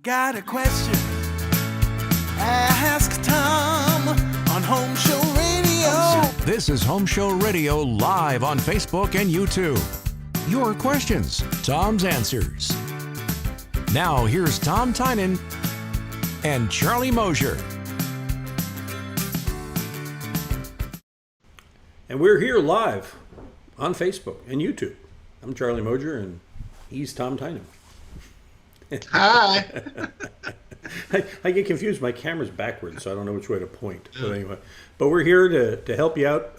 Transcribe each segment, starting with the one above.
Got a question? Ask Tom on Home Show Radio. This is Home Show Radio live on Facebook and YouTube. Your questions, Tom's answers. Now here's Tom Tynan and Charlie Mosier. And we're here live on Facebook and YouTube. I'm Charlie Mosier and he's Tom Tynan. Hi. I get confused. My camera's backwards, so I don't know which way to point. But anyway, we're here to help you out.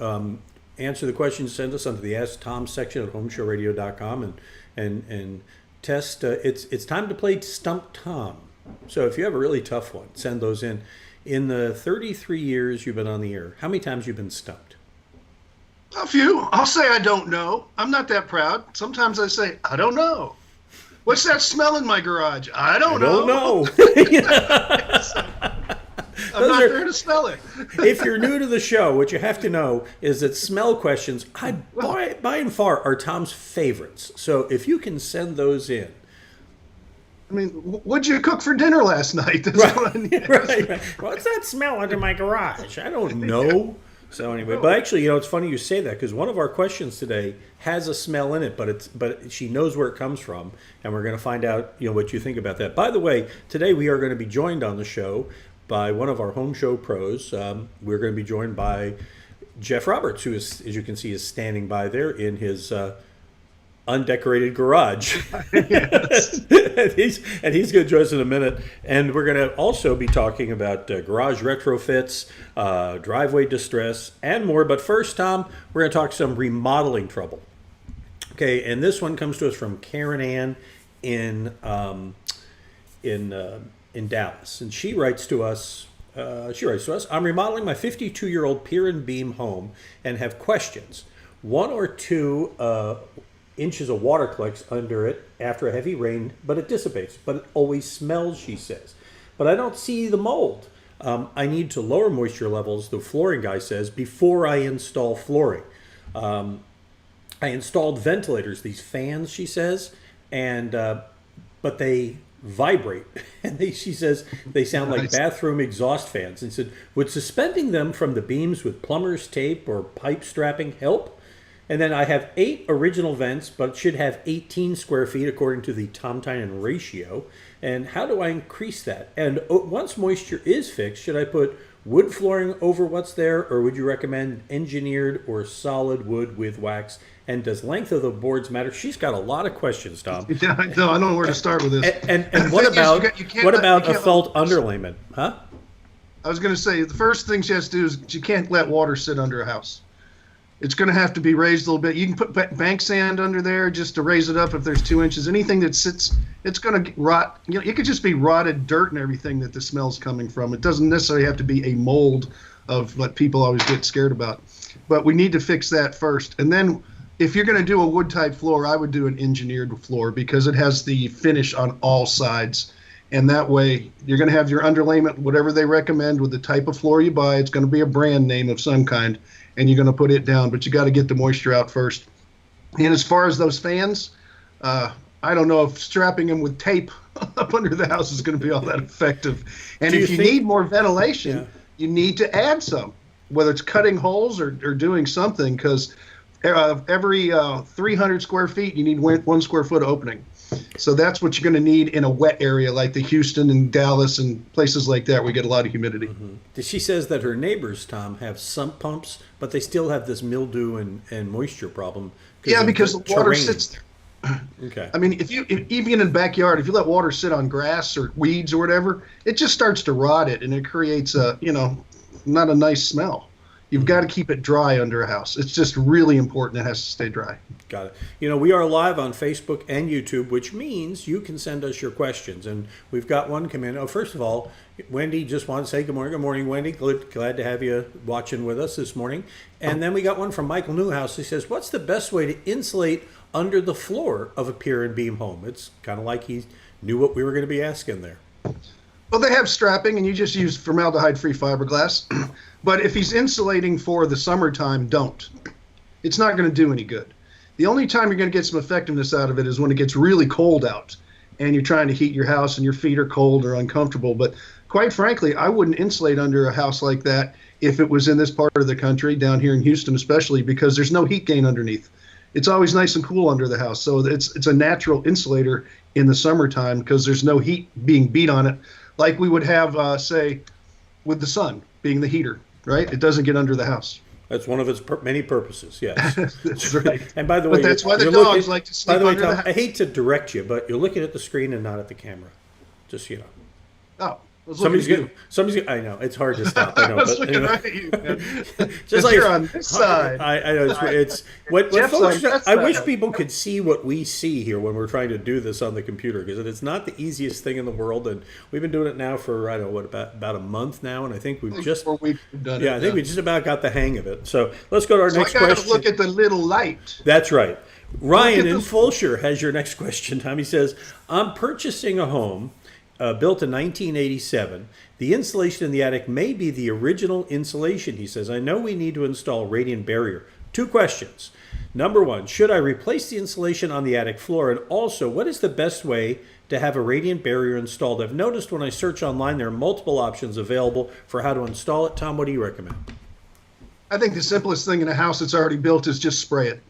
Answer the questions. Send us onto the Ask Tom section at HomeShowRadio.com and test. It's time to play Stump Tom. So if you have a really tough one, send those in. In the 33 years you've been on the air, how many times you've been stumped? A few. I'll say I don't know. I'm not that proud. Sometimes I say, I don't know. What's that smell in my garage? I don't know. I'm not there to smell it. If you're new to the show, what you have to know is that smell questions, by and far, are Tom's favorites. So if you can send those in. I mean, what'd you cook for dinner last night? That's Right, what I need. right. What's that smell under my garage? I don't know. So anyway, but actually, it's funny you say that because one of our questions today has a smell in it, but she knows where it comes from, and we're going to find out, what you think about that. By the way, today we are going to be joined on the show by one of our home show pros. We're going to be joined by Jeff Roberts, who is, as you can see, is standing by there in his undecorated garage. Yes. and he's going to join us in a minute. And we're going to also be talking about garage retrofits, driveway distress, and more. But first, Tom, we're going to talk some remodeling trouble. Okay, and this one comes to us from Karen Ann in Dallas, and she writes to us. I'm remodeling my 52-year-old pier and beam home and have questions. 1 or 2 inches of water collects under it after a heavy rain, but it dissipates. But it always smells, she says. But I don't see the mold. I need to lower moisture levels, the flooring guy says, before I install flooring. I installed ventilators, these fans, she says, and but they vibrate. And she says they sound like bathroom exhaust fans. And said, would suspending them from the beams with plumber's tape or pipe strapping help? And then I have 8 original vents, but should have 18 square feet according to the Tom Tynan ratio. And how do I increase that? And once moisture is fixed, should I put wood flooring over what's there, or would you recommend engineered or solid wood with wax? And does length of the boards matter? She's got a lot of questions, Tom. Yeah, I don't know where to start with this. And what about a felt underlayment? Huh? I was going to say, the first thing she has to do is she can't let water sit under a house. It's going to have to be raised a little bit. You can put bank sand under there just to raise it up if there's 2 inches. Anything that sits, it's going to rot. It could just be rotted dirt and everything that the smell's coming from. It doesn't necessarily have to be a mold of what people always get scared about. But we need to fix that first. And then if you're going to do a wood-type floor, I would do an engineered floor because it has the finish on all sides. And that way, you're going to have your underlayment, whatever they recommend with the type of floor you buy. It's going to be a brand name of some kind, and you're going to put it down. But you got to get the moisture out first. And as far as those fans, I don't know if strapping them with tape up under the house is going to be all that effective. And if you need more ventilation, you need to add some, whether it's cutting holes or doing something, because every 300 square feet, you need 1 square foot opening. So that's what you're going to need in a wet area like the Houston and Dallas and places like that where we get a lot of humidity. Mm-hmm. She says that her neighbors, Tom, have sump pumps, but they still have this mildew and moisture problem. Yeah, because the water sits there. Okay. I mean, even in the backyard, if you let water sit on grass or weeds or whatever, it just starts to rot it, and it creates not a nice smell. You've got to keep it dry under a house. It's just really important. It has to stay dry. Got it. We are live on Facebook and YouTube, which means you can send us your questions. And we've got one come in. Oh, first of all, Wendy just wanted to say good morning. Good morning, Wendy. Glad to have you watching with us this morning. And then we got one from Michael Newhouse. He says, what's the best way to insulate under the floor of a pier and beam home? It's kind of like he knew what we were going to be asking there. Well, they have strapping, and you just use formaldehyde-free fiberglass. But if he's insulating for the summertime, don't. It's not going to do any good. The only time you're going to get some effectiveness out of it is when it gets really cold out. and you're trying to heat your house and your feet are cold or uncomfortable. But quite frankly, I wouldn't insulate under a house like that if it was in this part of the country, down here in Houston especially, because there's no heat gain underneath. It's always nice and cool under the house. So it's a natural insulator in the summertime because there's no heat being beat on it like we would have, say, with the sun being the heater, right? It doesn't get under the house. That's one of its many purposes, yes. That's right. And by the way, but that's why the dogs like to sleep by the way, under Tom, the house. I hate to direct you, but you're looking at the screen and not at the camera. Just, you know. Oh, I was looking at you. Somebody's I know, it's hard to stop. I know, I was but looking anyway. right at you, man. Just like you're on this side. I know it's what Jeff's folks. on that I wish side. people could see what we see here when we're trying to do this on the computer, because it's not the easiest thing in the world, and we've been doing it now for I don't know what about a month now, and I think we've just 4 weeks we've done it. I think we just about got the hang of it. So let's go to our So next I gotta question. look at the little light. That's right. Ryan Look at in this- Fulshire has your next question, Tom. He says, I'm purchasing a home built in 1987. The insulation in the attic may be the original insulation, he says. I know we need to install radiant barrier. 2 questions. Number 1, should I replace the insulation on the attic floor? And also, what is the best way to have a radiant barrier installed? I've noticed when I search online, there are multiple options available for how to install it. Tom, what do you recommend? I think the simplest thing in a house that's already built is just spray it.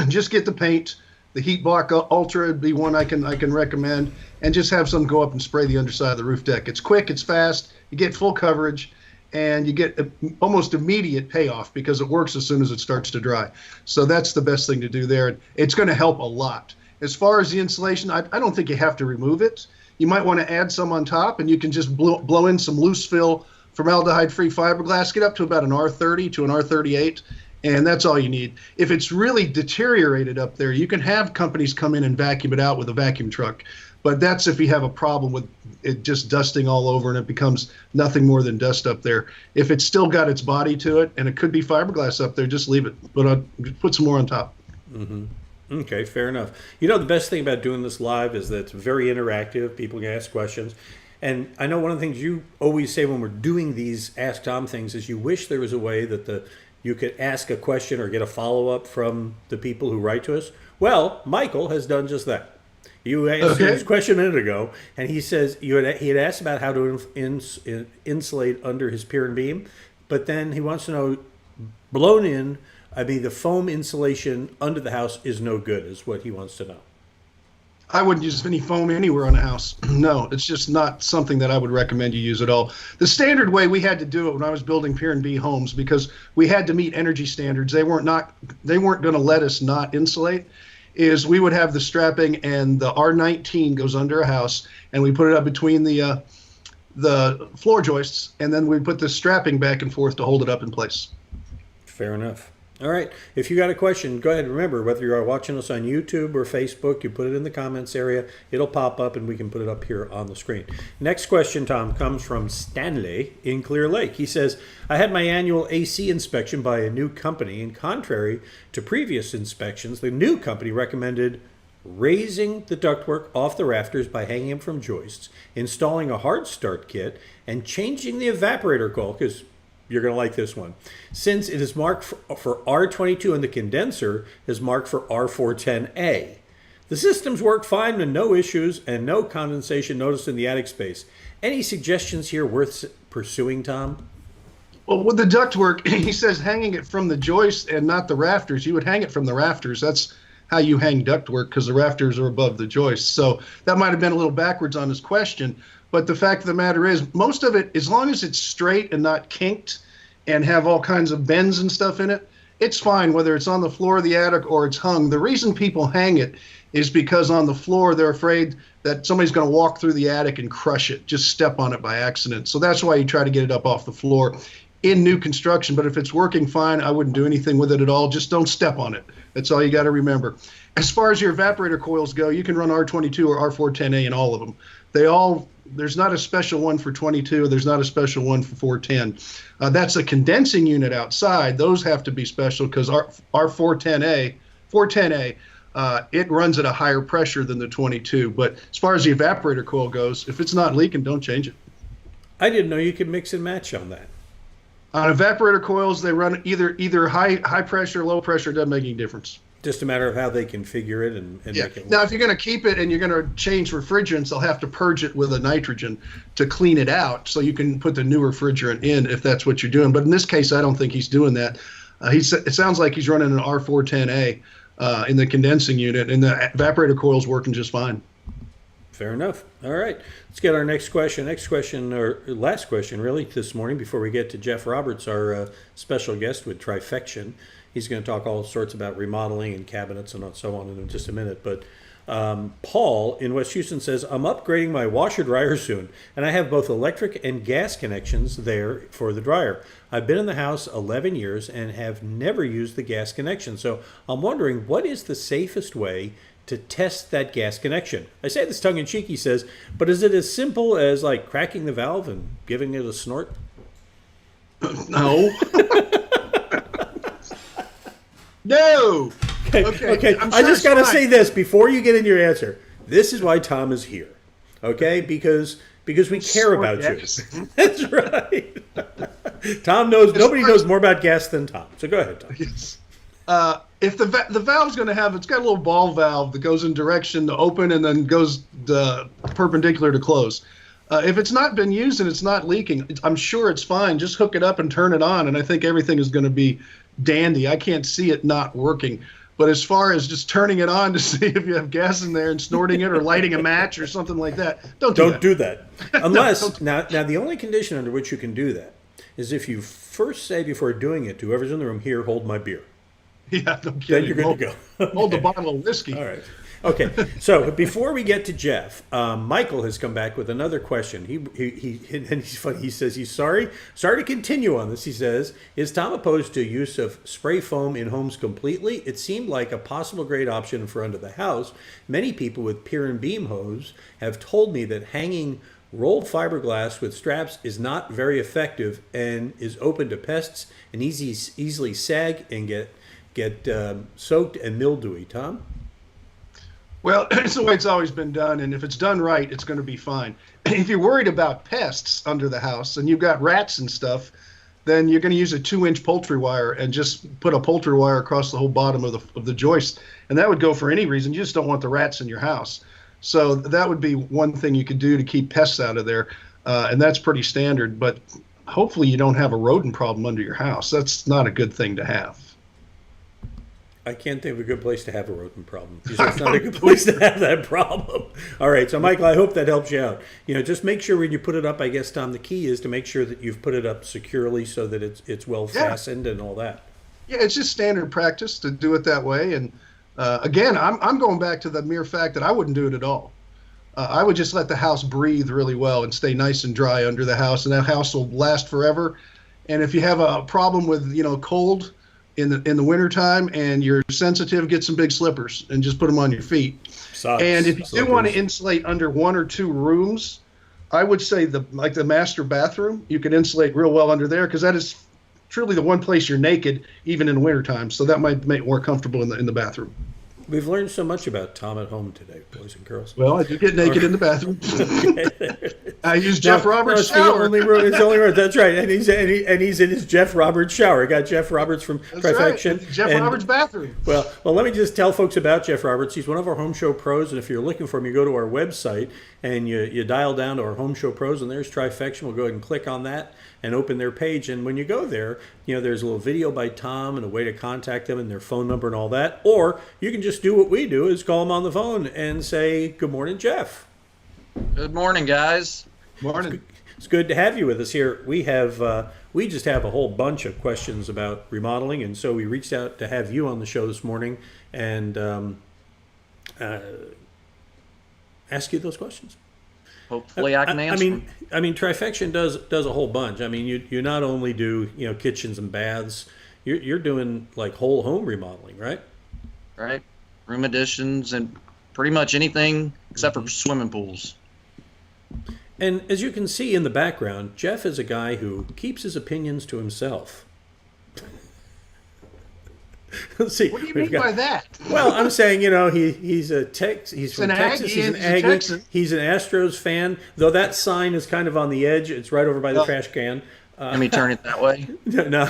Just get the paint. The Heat Block Ultra would be one I can recommend, and just have some go up and spray the underside of the roof deck. It's quick, it's fast, you get full coverage, and you get almost immediate payoff because it works as soon as it starts to dry. So that's the best thing to do there. It's going to help a lot. As far as the insulation, I don't think you have to remove it. You might want to add some on top, and you can just blow in some loose fill formaldehyde-free fiberglass, get up to about an R30 to an R38, and that's all you need. If it's really deteriorated up there, you can have companies come in and vacuum it out with a vacuum truck. But that's if you have a problem with it just dusting all over and it becomes nothing more than dust up there. If it's still got its body to it, and it could be fiberglass up there, just leave it. But put some more on top. Mm-hmm. Okay, fair enough. You know, the best thing about doing this live is that it's very interactive. People can ask questions. And I know one of the things you always say when we're doing these Ask Tom things is you wish there was a way that you could ask a question or get a follow-up from the people who write to us. Well, Michael has done just that. You asked his question a minute ago, and he says he had asked about how to insulate under his pier and beam, but then he wants to know, the foam insulation under the house is no good, is what he wants to know. I wouldn't use any foam anywhere on a house. No, it's just not something that I would recommend you use at all. The standard way we had to do it when I was building Pier and B homes, because we had to meet energy standards. They weren't going to let us not insulate. Is we would have the strapping, and the R19 goes under a house, and we put it up between the floor joists, and then we put the strapping back and forth to hold it up in place. Fair enough. All right. If you got a question, go ahead. Remember, whether you are watching us on YouTube or Facebook, you put it in the comments area. It'll pop up, and we can put it up here on the screen. Next question, Tom, comes from Stanley in Clear Lake. He says, I had my annual AC inspection by a new company, and contrary to previous inspections, the new company recommended raising the ductwork off the rafters by hanging them from joists, installing a hard start kit, and changing the evaporator coil, because you're going to like this one. Since it is marked for R22 and the condenser is marked for R410A. The systems work fine with no issues and no condensation noticed in the attic space. Any suggestions here worth pursuing, Tom? Well, with the ductwork, he says hanging it from the joist and not the rafters. You would hang it from the rafters. That's how you hang ductwork, because the rafters are above the joist. So that might have been a little backwards on his question. But the fact of the matter is, most of it, as long as it's straight and not kinked and have all kinds of bends and stuff in it, it's fine, whether it's on the floor of the attic or it's hung. The reason people hang it is because on the floor, they're afraid that somebody's going to walk through the attic and crush it, just step on it by accident. So that's why you try to get it up off the floor in new construction. But if it's working fine, I wouldn't do anything with it at all. Just don't step on it. That's all you got to remember. As far as your evaporator coils go, you can run R22 or R410A in all of them. There's not a special one for 22. There's not a special one for 410. That's a condensing unit outside. Those have to be special because our 410A, it runs at a higher pressure than the 22. But as far as the evaporator coil goes, if it's not leaking, don't change it. I didn't know you could mix and match on that. On evaporator coils, they run either high pressure, low pressure. Doesn't make any difference. Just a matter of how they configure it and Yeah. make it work. Now, if you're going to keep it and you're going to change refrigerants, they'll have to purge it with a nitrogen to clean it out, so you can put the new refrigerant in if that's what you're doing. But in this case, I don't think he's doing that. It sounds like he's running an R410A in the condensing unit, and the evaporator coil's working just fine. Fair enough. All right. Let's get our next question. Next question, or last question, really, this morning before we get to Jeff Roberts, our special guest with Trifection. He's going to talk all sorts about remodeling and cabinets and so on in just a minute. But Paul in West Houston says, I'm upgrading my washer dryer soon, and I have both electric and gas connections there for the dryer. I've been in the house 11 years and have never used the gas connection. So I'm wondering, what is the safest way to test that gas connection? I say this tongue in cheek, he says, but is it as simple as like cracking the valve and giving it a snort? No. No. Okay. I just got to say this before you get in your answer. This is why Tom is here. Okay? Because we care about you. That's right. Tom knows. Nobody knows more about gas than Tom. So go ahead, Tom. Yes. If the valve's going to have, it's got a little ball valve that goes in direction to open and then goes perpendicular to close. If it's not been used and it's not leaking, I'm sure it's fine. Just hook it up and turn it on, and I think everything is going to be dandy. I can't see it not working. But as far as just turning it on to see if you have gas in there and snorting it or lighting a match or something like that, don't do that. Unless, now the only condition under which you can do that is if you first say before doing it to whoever's in the room, here, hold my beer. Yeah, no kidding. Then you're good to go. Hold the bottle of whiskey. All right. Okay. So before we get to Jeff, Michael has come back with another question. He and he's funny. He says he's sorry to continue on this. He says, is Tom opposed to use of spray foam in homes completely? It seemed like a possible great option for under the house. Many people with pier and beam hose have told me that hanging rolled fiberglass with straps is not very effective and is open to pests and easily sag and get soaked and mildewy. Tom? Well, it's the way it's always been done, and if it's done right, it's going to be fine. If you're worried about pests under the house and you've got rats and stuff, then you're going to use a 2-inch poultry wire and just put a poultry wire across the whole bottom of the joist, and that would go for any reason. You just don't want the rats in your house. So that would be one thing you could do to keep pests out of there, and that's pretty standard. But hopefully you don't have a rodent problem under your house. That's not a good thing to have. I can't think of a good place to have a rodent problem. It's not a good place to have that problem. All right, so Michael, I hope that helps you out. Just make sure when you put it up, I guess, Tom, the key is to make sure that you've put it up securely so that it's well fastened and all that. Yeah, it's just standard practice to do it that way. And again, I'm going back to the mere fact that I wouldn't do it at all. I would just let the house breathe really well and stay nice and dry under the house, and that house will last forever. And if you have a problem with cold in the wintertime and you're sensitive, get some big slippers and just put them on your feet. Socks, and if you slippers. do want to insulate under 1 or 2 rooms, I would say the master bathroom, you can insulate real well under there, because that is truly the one place you're naked even in the wintertime. So that might make it more comfortable in the bathroom. We've learned so much about Tom at home today, boys and girls. Well, I do get naked in the bathroom. I use Jeff Roberts' shower. It's the only room. That's right. And he's in his Jeff Roberts shower. I got Jeff Roberts from Trifection. Right. Jeff Roberts' bathroom. Well, let me just tell folks about Jeff Roberts. He's one of our Home Show Pros, and if you're looking for him, you go to our website and you dial down to our Home Show Pros, and there's Trifection. We'll go ahead and click on that and open their page. And when you go there, there's a little video by Tom and a way to contact them and their phone number and all that. Or you can just do what we do, is call them on the phone and say, good morning, Jeff. Good morning, guys. Morning. It's good to have you with us here. We just have a whole bunch of questions about remodeling, and so we reached out to have you on the show this morning and ask you those questions. Hopefully I can answer them. I mean, Trifection does a whole bunch. I mean, you not only do kitchens and baths, you're doing like whole home remodeling, right? Right. Room additions and pretty much anything except for swimming pools. And as you can see in the background, Jeff is a guy who keeps his opinions to himself. Let's see. What do you mean by that? Well, I'm saying, he's a he's from Texas. He's an Aggie. He's an Astros fan, though that sign is kind of on the edge. It's right over by the trash can. Let me turn it that way. No,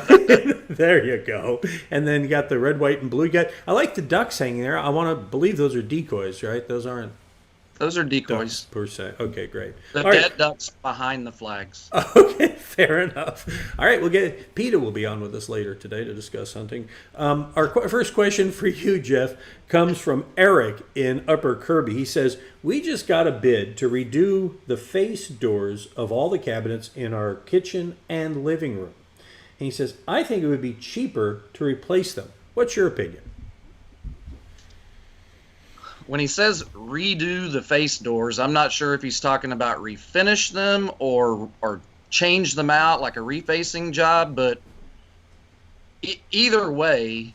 there you go. And then you got the red, white, and blue. I like the ducks hanging there. I want to believe those are decoys, right? Those aren't Those are decoys. per se. Okay, great. The All dead right. ducks behind the flags. Okay, fair enough. All right, PETA will be on with us later today to discuss hunting. Our first question for you, Jeff, comes from Eric in Upper Kirby. He says, we just got a bid to redo the face doors of all the cabinets in our kitchen and living room. And he says, I think it would be cheaper to replace them. What's your opinion? When he says redo the face doors, I'm not sure if he's talking about refinish them or change them out like a refacing job, but either way,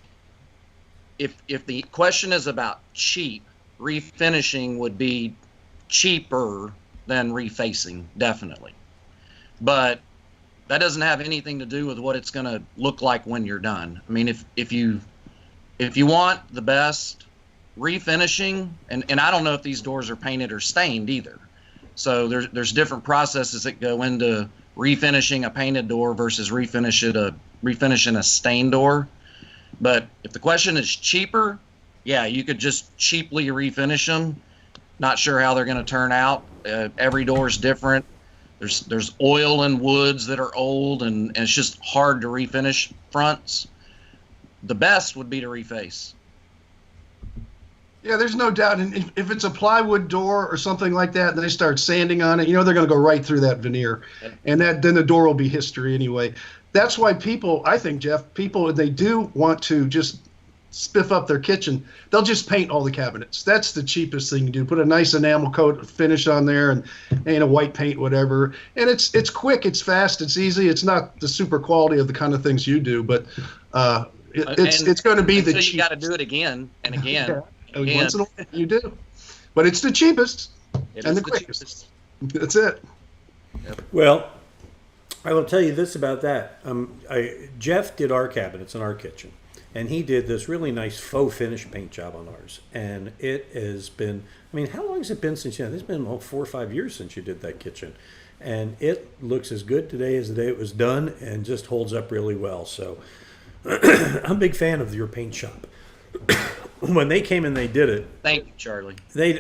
if the question is about cheap, refinishing would be cheaper than refacing, definitely. But that doesn't have anything to do with what it's going to look like when you're done. I mean, if you want the best, refinishing, and I don't know if these doors are painted or stained either. So there's different processes that go into refinishing a painted door versus refinishing a stained door. But if the question is cheaper, yeah, you could just cheaply refinish them. Not sure how they're going to turn out. Every door is different. There's oil and woods that are old, and it's just hard to refinish fronts. The best would be to reface. Yeah, there's no doubt. And if it's a plywood door or something like that, and they start sanding on it, they're going to go right through that veneer, and then the door will be history anyway. That's why I think, Jeff, they do want to just spiff up their kitchen. They'll just paint all the cabinets. That's the cheapest thing to do. Put a nice enamel coat finish on there and a white paint, whatever. And it's quick, it's fast, it's easy. It's not the super quality of the kind of things you do, but it's going to be the cheapest. So you got to do it again and again. Yeah. Once in a while you do, but it's the cheapest and the quickest. That's it. Yep. Well, I will tell you this about that. Jeff did our cabinets in our kitchen, and he did this really nice faux finish paint job on ours. And it has been, how long has it been since it's been 4 or 5 years since you did that kitchen. And it looks as good today as the day it was done and just holds up really well. So I'm a big fan of your paint shop. When they came and they did it. Thank you, Charlie. What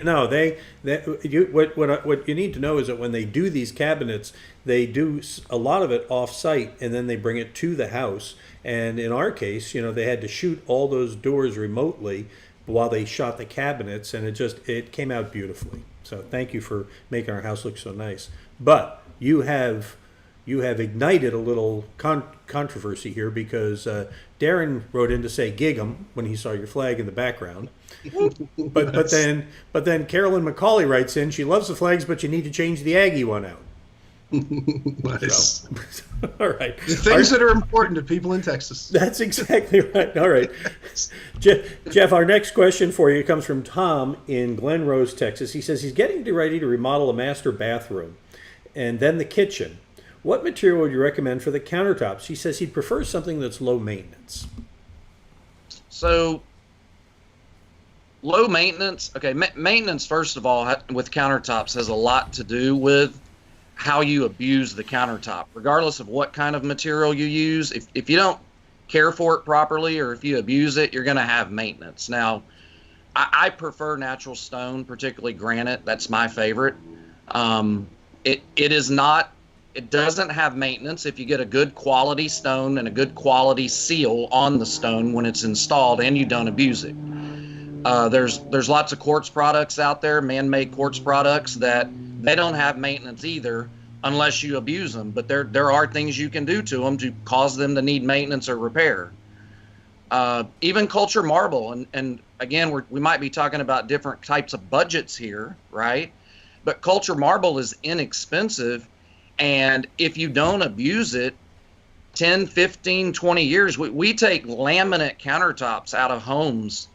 you need to know is that when they do these cabinets, they do a lot of it off-site, and then they bring it to the house. And in our case, they had to shoot all those doors remotely while they shot the cabinets, and it came out beautifully. So thank you for making our house look so nice. But you have ignited a little controversy here because Darren wrote in to say gig 'em when he saw your flag in the background. but then Carolyn McCauley writes in, she loves the flags, but you need to change the Aggie one out. Nice. So, all right. Things that are important to people in Texas. That's exactly right. All right. Jeff, our next question for you comes from Tom in Glen Rose, Texas. He says he's getting ready to remodel a master bathroom and then the kitchen. What material would you recommend for the countertops? He says he'd prefer something that's low maintenance. So, low maintenance. Okay, maintenance, first of all, with countertops has a lot to do with how you abuse the countertop. Regardless of what kind of material you use, if you don't care for it properly or if you abuse it, you're going to have maintenance. Now, I prefer natural stone, particularly granite. That's my favorite. It doesn't have maintenance if you get a good quality stone and a good quality seal on the stone when it's installed and you don't abuse it. There's lots of quartz products out there, man-made quartz products, that they don't have maintenance either unless you abuse them. But there are things you can do to them to cause them to need maintenance or repair. Even culture marble, and again, we might be talking about different types of budgets here, right? But culture marble is inexpensive. And if you don't abuse it, 10, 15, 20 years, we take laminate countertops out of homes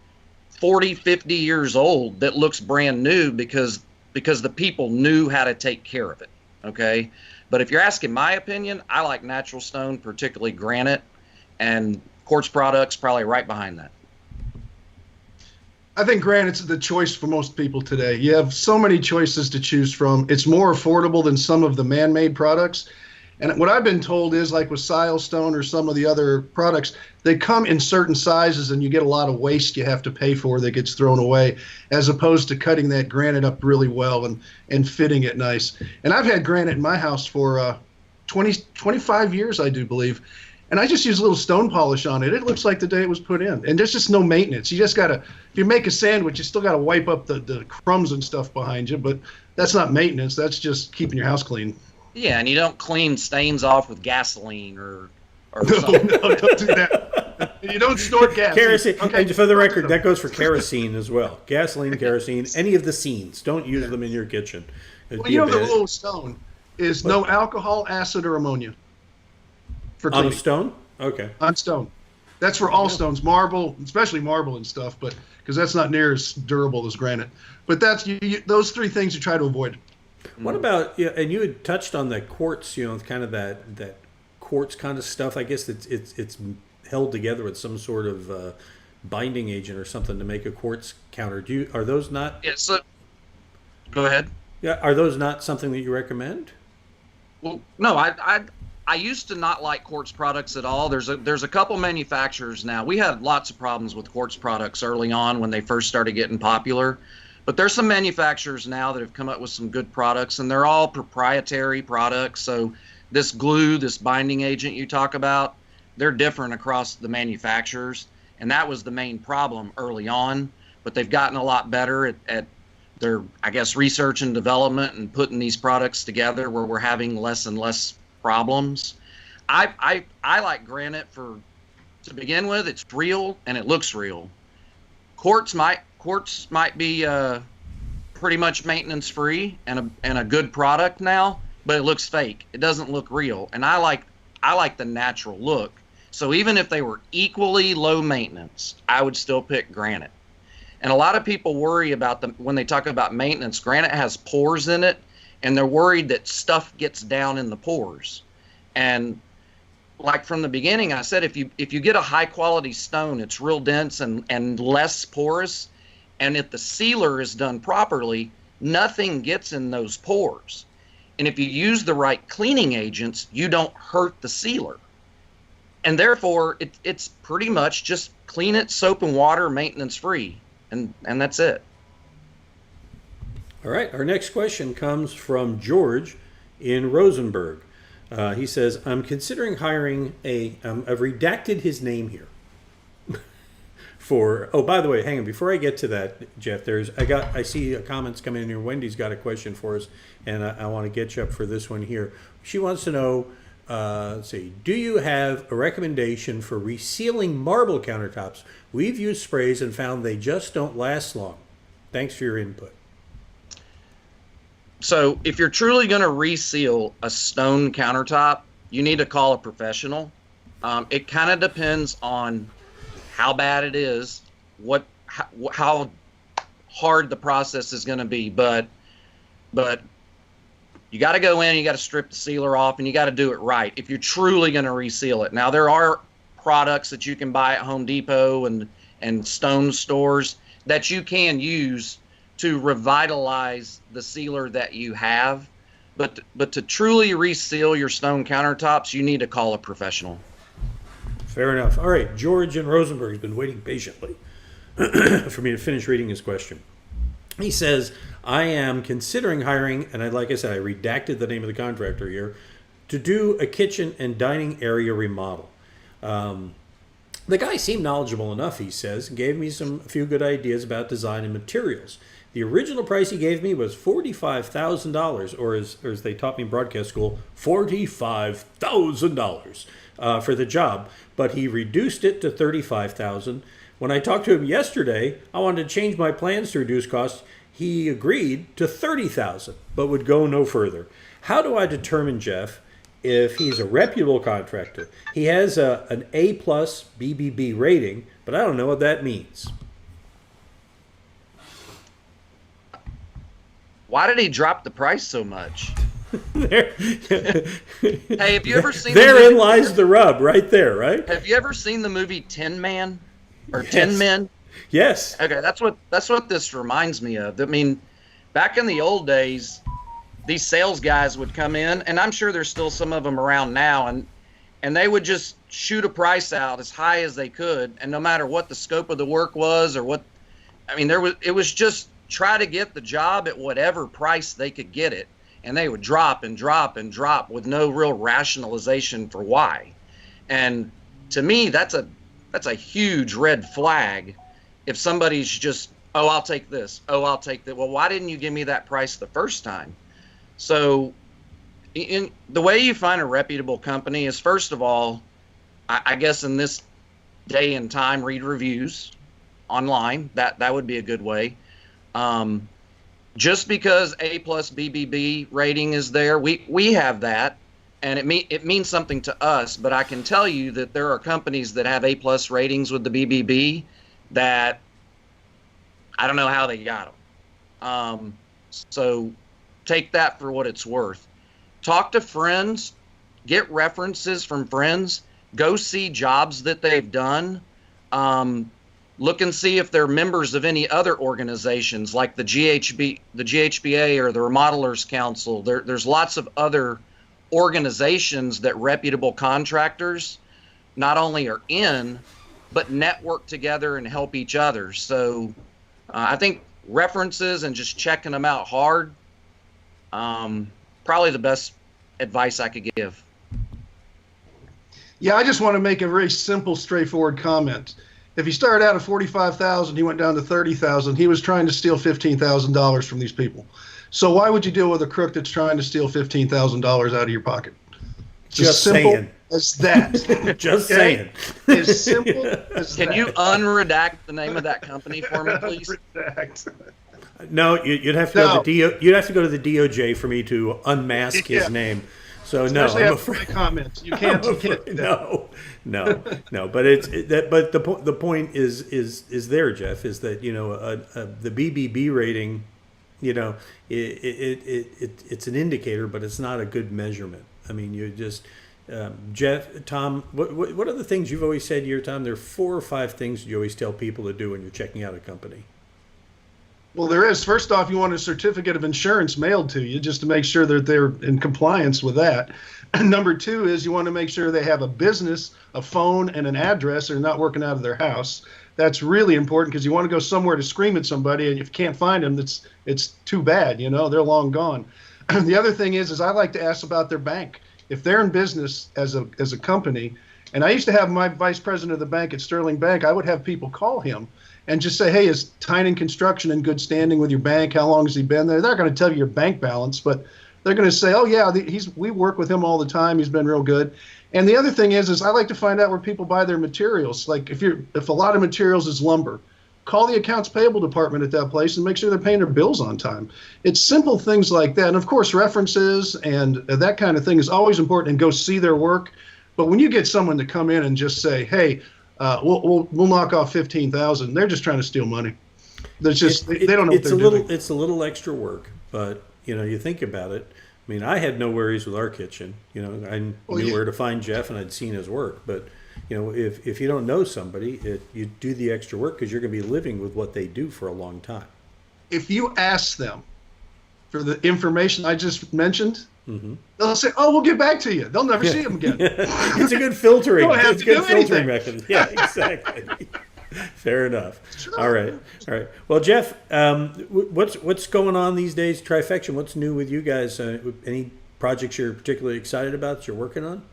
40, 50 years old that looks brand new because the people knew how to take care of it, okay? But if you're asking my opinion, I like natural stone, particularly granite, and quartz products probably right behind that. I think granite's the choice for most people today. You have so many choices to choose from. It's more affordable than some of the man-made products. And what I've been told is, like with Silestone or some of the other products, they come in certain sizes and you get a lot of waste you have to pay for that gets thrown away, as opposed to cutting that granite up really well and fitting it nice. And I've had granite in my house for 25 years, I do believe. And I just use a little stone polish on it. It looks like the day it was put in. And there's just no maintenance. You just got to, if you make a sandwich, you still got to wipe up the crumbs and stuff behind you. But that's not maintenance. That's just keeping your house clean. Yeah, and you don't clean stains off with gasoline or No, something. no, don't do that. You don't snort gas. Kerosene. Okay. And for the record, that goes for kerosene as well. Gasoline, kerosene, any of the scenes. Don't use them in your kitchen. It'd Well, be you a know the bad- rule of stone is no alcohol, acid, or ammonia. For On cleaning. stone? Okay. On stone. That's for all stones, marble, especially marble and stuff, but because that's not near as durable as granite. But that's those three things you try to avoid. What about, and you had touched on that quartz, kind of that quartz kind of stuff. I guess it's held together with some sort of binding agent or something to make a quartz counter. Are those not? Yeah, so go ahead. Yeah, are those not something that you recommend? Well, no, I used to not like quartz products at all. There's a couple manufacturers now. We had lots of problems with quartz products early on when they first started getting popular. But there's some manufacturers now that have come up with some good products, and they're all proprietary products. So this glue, this binding agent you talk about, they're different across the manufacturers. And that was the main problem early on. But they've gotten a lot better at their, I guess, research and development and putting these products together where we're having less and less problems. I like granite to begin with. It's real and it looks real. Quartz might be pretty much maintenance free and a good product now, but it looks fake. It doesn't look real, and I like the natural look. So even if they were equally low maintenance, I would still pick granite. And a lot of people worry about when they talk about maintenance. Granite has pores in it, and they're worried that stuff gets down in the pores. And like from the beginning, I said, if you get a high quality stone, it's real dense and less porous. And if the sealer is done properly, nothing gets in those pores. And if you use the right cleaning agents, you don't hurt the sealer. And therefore, it's pretty much just clean it, soap and water, maintenance free. And that's it. All right. Our next question comes from George in Rosenberg. He says, I'm considering hiring I've redacted his name here. By the way, hang on. Before I get to that, Jeff, I see comments coming in here. Wendy's got a question for us, and I want to get you up for this one here. She wants to know, do you have a recommendation for resealing marble countertops? We've used sprays and found they just don't last long. Thanks for your input. So if you're truly going to reseal a stone countertop, you need to call a professional. It kind of depends on how bad it is, how hard the process is going to be, but you got to go in, you got to strip the sealer off, and you got to do it right if you're truly going to reseal it. Now, there are products that you can buy at Home Depot and stone stores that you can use to revitalize the sealer that you have, but to truly reseal your stone countertops, you need to call a professional. Fair enough. All right, George in Rosenberg has been waiting patiently for me to finish reading his question. He says, I am considering hiring, and like I said, I redacted the name of the contractor here, to do a kitchen and dining area remodel. The guy seemed knowledgeable enough, he says, and gave me a few good ideas about design and materials. The original price he gave me was $45,000, or as they taught me in broadcast school, $45,000 for the job. But he reduced it to $35,000. When I talked to him yesterday, I wanted to change my plans to reduce costs. He agreed to $30,000, but would go no further. How do I determine, Jeff, if he's a reputable contractor? He has an A+ BBB rating, but I don't know what that means. Why did he drop the price so much? Hey, have you ever seen Therein lies the rub, right there, right? Have you ever seen the movie Tin Man or Yes. 10 Men? Yes. Okay, that's what this reminds me of. I mean, back in the old days, these sales guys would come in, and I'm sure there's still some of them around now, and they would just shoot a price out as high as they could, and no matter what the scope of the work was or what, I mean, it was just try to get the job at whatever price they could get it, and they would drop and drop and drop with no real rationalization for why. And to me, that's a huge red flag if somebody's just, oh, I'll take this, oh, I'll take that. Well, why didn't you give me that price the first time? So in the way you find a reputable company is, first of all, I guess in this day and time, read reviews online. That would be a good way. Just because A+ BBB rating is there, we have that, and it means something to us. But I can tell you that there are companies that have A+ ratings with the BBB that I don't know how they got them. So take that for what it's worth. Talk to friends, get references from friends, go see jobs that they've done. Look and see if they're members of any other organizations like the GHBA or the Remodelers Council. There's lots of other organizations that reputable contractors not only are in, but network together and help each other. So I think references and just checking them out hard, probably the best advice I could give. Yeah, I just want to make a very simple, straightforward comment. If he started out at $45,000, he went down to $30,000. He was trying to steal $15,000 from these people. So why would you deal with a crook that's trying to steal $15,000 out of your pocket? It's Just as simple saying. as that. Just saying. As simple as that. Can you unredact the name of that company for me, please? Unredact. No, you'd have to go to the you'd have to go to the DOJ for me to unmask his name. So Especially no, I'm after my afraid. comments. You can't. You can't do that. No. But But the point is there, Jeff. Is that the BBB rating, it's an indicator, but it's not a good measurement. I mean, you just Tom. What are the things you've always said here, Tom? There are 4 or 5 things you always tell people to do when you're checking out a company. Well, there is. First off, you want a certificate of insurance mailed to you just to make sure that they're in compliance with that. And number 2 is you want to make sure they have a business, a phone, and an address, or not working out of their house. That's really important because you want to go somewhere to scream at somebody, and if you can't find them, it's too bad. They're long gone. The other thing is I like to ask about their bank. If they're in business as a company, and I used to have my vice president of the bank at Sterling Bank, I would have people call him and just say, hey, is Tynan Construction in good standing with your bank? How long has he been there? They're not going to tell you your bank balance, but they're going to say, oh, yeah, we work with him all the time. He's been real good. And the other thing is I like to find out where people buy their materials. Like if a lot of materials is lumber, call the accounts payable department at that place and make sure they're paying their bills on time. It's simple things like that. And, of course, references and that kind of thing is always important, and go see their work. But when you get someone to come in and just say, hey, we'll knock off $15,000. They're just trying to steal money. They don't know what they're doing. It's a little extra work, but you think about it. I mean, I had no worries with our kitchen. I knew where to find Jeff, and I'd seen his work. But if you don't know somebody, you do the extra work because you're going to be living with what they do for a long time. If you ask them for the information I just mentioned, mm-hmm. they'll say, "Oh, we'll get back to you." They'll never see them again. It's a good filtering. You don't have it's to a good do filtering anything. mechanism. Yeah, exactly. Fair enough. Sure. All right. Well, Jeff, what's going on these days? Trifection. What's new with you guys? Any projects you're particularly excited about that you're working on?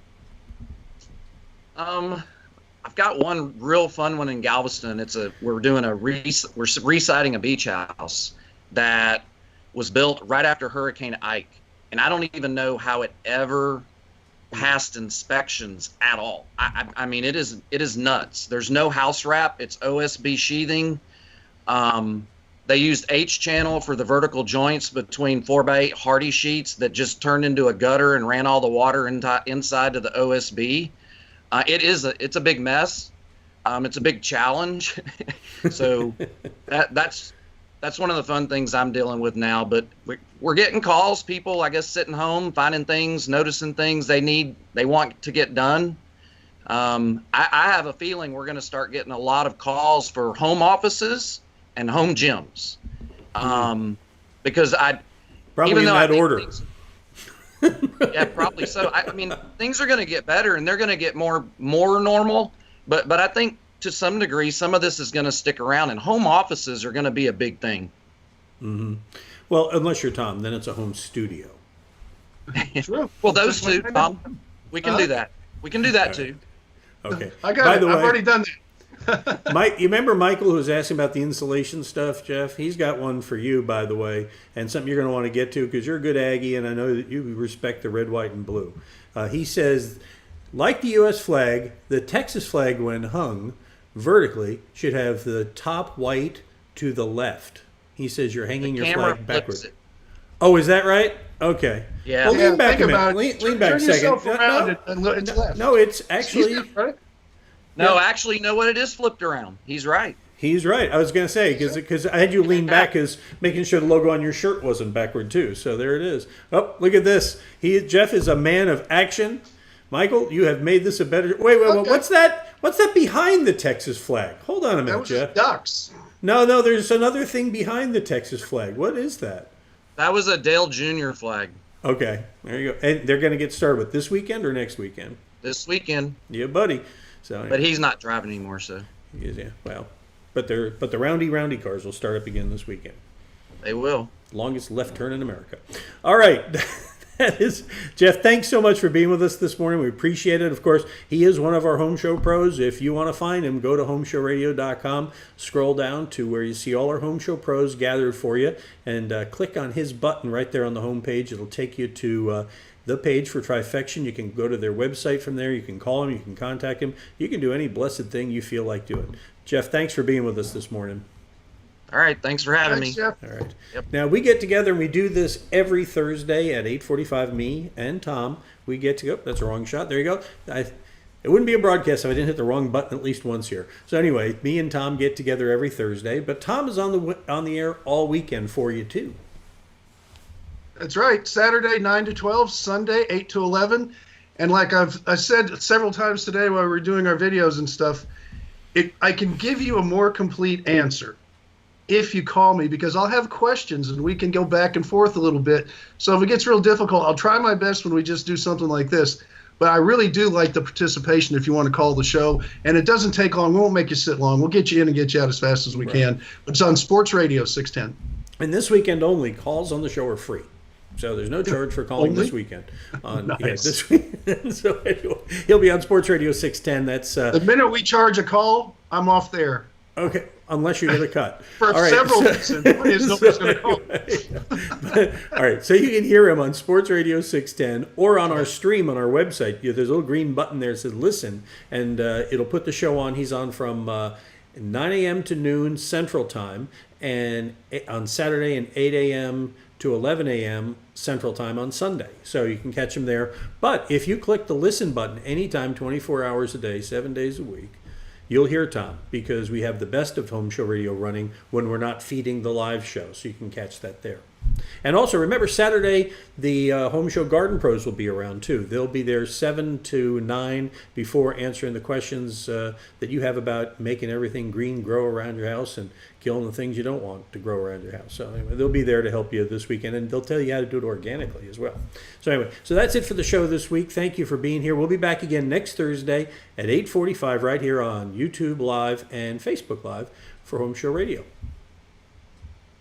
I've got one real fun one in Galveston. We're doing we're resiting a beach house that was built right after Hurricane Ike, and I don't even know how it ever passed inspections at all. I mean, it is nuts. There's no house wrap. It's OSB sheathing. They used H channel for the vertical joints between 4x8 Hardy sheets that just turned into a gutter and ran all the water inside of the OSB. It's a big mess. It's a big challenge. So that's one of the fun things I'm dealing with now. But we're getting calls, people, I guess, sitting home, finding things, noticing things they want to get done. I have a feeling we're going to start getting a lot of calls for home offices and home gyms. Because Probably Even in though I that think order. yeah, probably so. I mean, things are going to get better, and they're going to get more normal. But I think to some degree, some of this is going to stick around, and home offices are going to be a big thing. Well, unless you're Tom, then it's a home studio. True. Well, those Just two, like Tom, we can do that. We can do that too. Okay. I got By it. the I've way, already done that. Mike, you remember Michael who was asking about the insulation stuff, Jeff? He's got one for you, by the way, and something you're going to want to get to because you're a good Aggie, and I know that you respect the red, white, and blue. He says, like the U.S. flag, the Texas flag, when hung vertically, should have the top white to the left. He says you're hanging your Camera flag flips backwards. it. Oh, is that right? Okay. Yeah. Well, Yeah, lean back think a about minute. it. Lean back a Turn second. yourself around and look. It's left. No, it's actually... He's right. No, Yeah. actually, you know what? It is flipped around. He's right. He's right. I was going to say, because I had you lean back as making sure the logo on your shirt wasn't backward, too. So there it is. Oh, look at this. Jeff is a man of action. Michael, you have made this a better... Wait, Okay. what's that? What's that behind the Texas flag? Hold on a That minute, was Jeff. just ducks. No, there's another thing behind the Texas flag. What is that? That was a Dale Jr. flag Okay, there you go. And they're going to get started with this weekend or next weekend? this weekend, Yeah, buddy. So, but he's not driving anymore, so yeah, well, but the roundy cars will start up again this weekend. they will. Longest left turn in America. All right. That is Jeff. Thanks so much for being with us this morning. We appreciate it. Of course, he is one of our home show pros. If you want to find him, go to HomeShowRadio.com, scroll down to where you see all our home show pros gathered for you, and click on his button right there on the home page. It'll take you to the page for Trifection. You can go to their website from there. You can call him. You can contact him. You can do any blessed thing you feel like doing. Jeff, thanks for being with us this morning. All right, thanks for having Thanks, me. Jeff. All right. Yep. Now we get together and we do this every Thursday at 8:45. Me and Tom, we get to go. That's a wrong shot. There you go. It wouldn't be a broadcast if I didn't hit the wrong button at least once here. So anyway, me and Tom get together every Thursday, but Tom is on the air all weekend for you too. That's right. Saturday 9 to 12, Sunday 8 to 11, and like I said several times today while we were doing our videos and stuff, I can give you a more complete answer if you call me, because I'll have questions and we can go back and forth a little bit. So if it gets real difficult, I'll try my best when we just do something like this. But I really do like the participation if you want to call the show. And it doesn't take long. We won't make you sit long. We'll get you in and get you out as fast as we can. But it's on Sports Radio 610. And this weekend only, calls on the show are free. So there's no charge for calling Only? this weekend. Nice. This weekend. So he'll be on Sports Radio 610. That's The minute we charge a call, I'm off there. okay, unless you get a cut. For All right, several so- reasons. One is nobody's going to call. All right, so you can hear him on Sports Radio 610 or on our stream on our website. There's a little green button there that says listen, and it'll put the show on. He's on from 9 a.m. to noon Central Time, and on Saturday, and 8 a.m. to 11 a.m. Central Time on Sunday. So you can catch him there. But if you click the listen button anytime, 24 hours a day, 7 days a week, you'll hear Tom, because we have the best of Home Show Radio running when we're not feeding the live show, so you can catch that there. And also, remember, Saturday, the Home Show Garden Pros will be around, too. They'll be there 7 to 9 before answering the questions that you have about making everything green grow around your house and killing the things you don't want to grow around your house. So anyway, they'll be there to help you this weekend, and they'll tell you how to do it organically as well. So anyway, so that's it for the show this week. Thank you for being here. We'll be back again next Thursday at 8:45 right here on YouTube Live and Facebook Live for Home Show Radio.